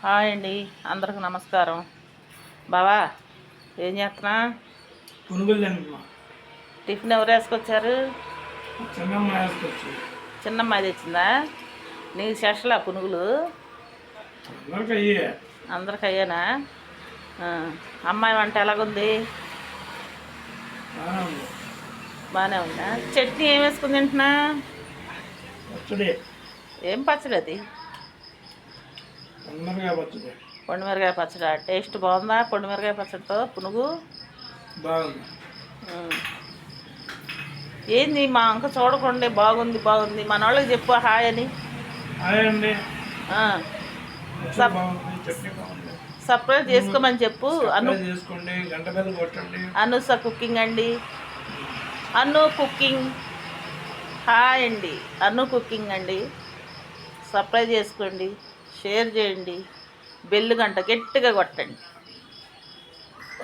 Hi అండి, అందరికి నమస్కారం. బావా ఏం చేస్తున్నా? పునుగులు తింటున్నా. టిఫిన్ ఎవరు వేసుకొచ్చారు? చిన్నమ్మ వేసుకొచ్చి. చిన్నమ్మాయి తెచ్చిందా? నీకు స్పెషలా పునుగులు? అందరికి అయ్యే. అందరికి అయ్యానా? అమ్మాయి వంట ఎలాగుంది? బాగానే ఉందా? చట్నీ ఏం వేసుకుని తింటున్నా? పచ్చడి. ఏం పచ్చడి అది? పొండిమిరకాయ పచ్చడి. పొండిమిరకాయ పచ్చడి. టేస్ట్ బాగుందా పొండిమిరకాయ పచ్చడితో పునుగు? బాగుంది. ఏంది మా అంక చూడకుండా బాగుంది బాగుంది మన వాళ్ళకి చెప్పు హాయ్ అని. హాయ్ అండి. సబ్స్క్రైబ్ చేసుకోమని చెప్పు. చేసుకోండి, గంట బెల్ కొట్టండి. అనుస కుకింగ్ అండి, అను కుకింగ్. హాయ్ అండి, అను కుకింగ్ అండి. సబ్స్క్రైబ్ చేసుకోండి, షేర్ చేయండి, బెల్ గంట గట్టిగా కొట్టండి.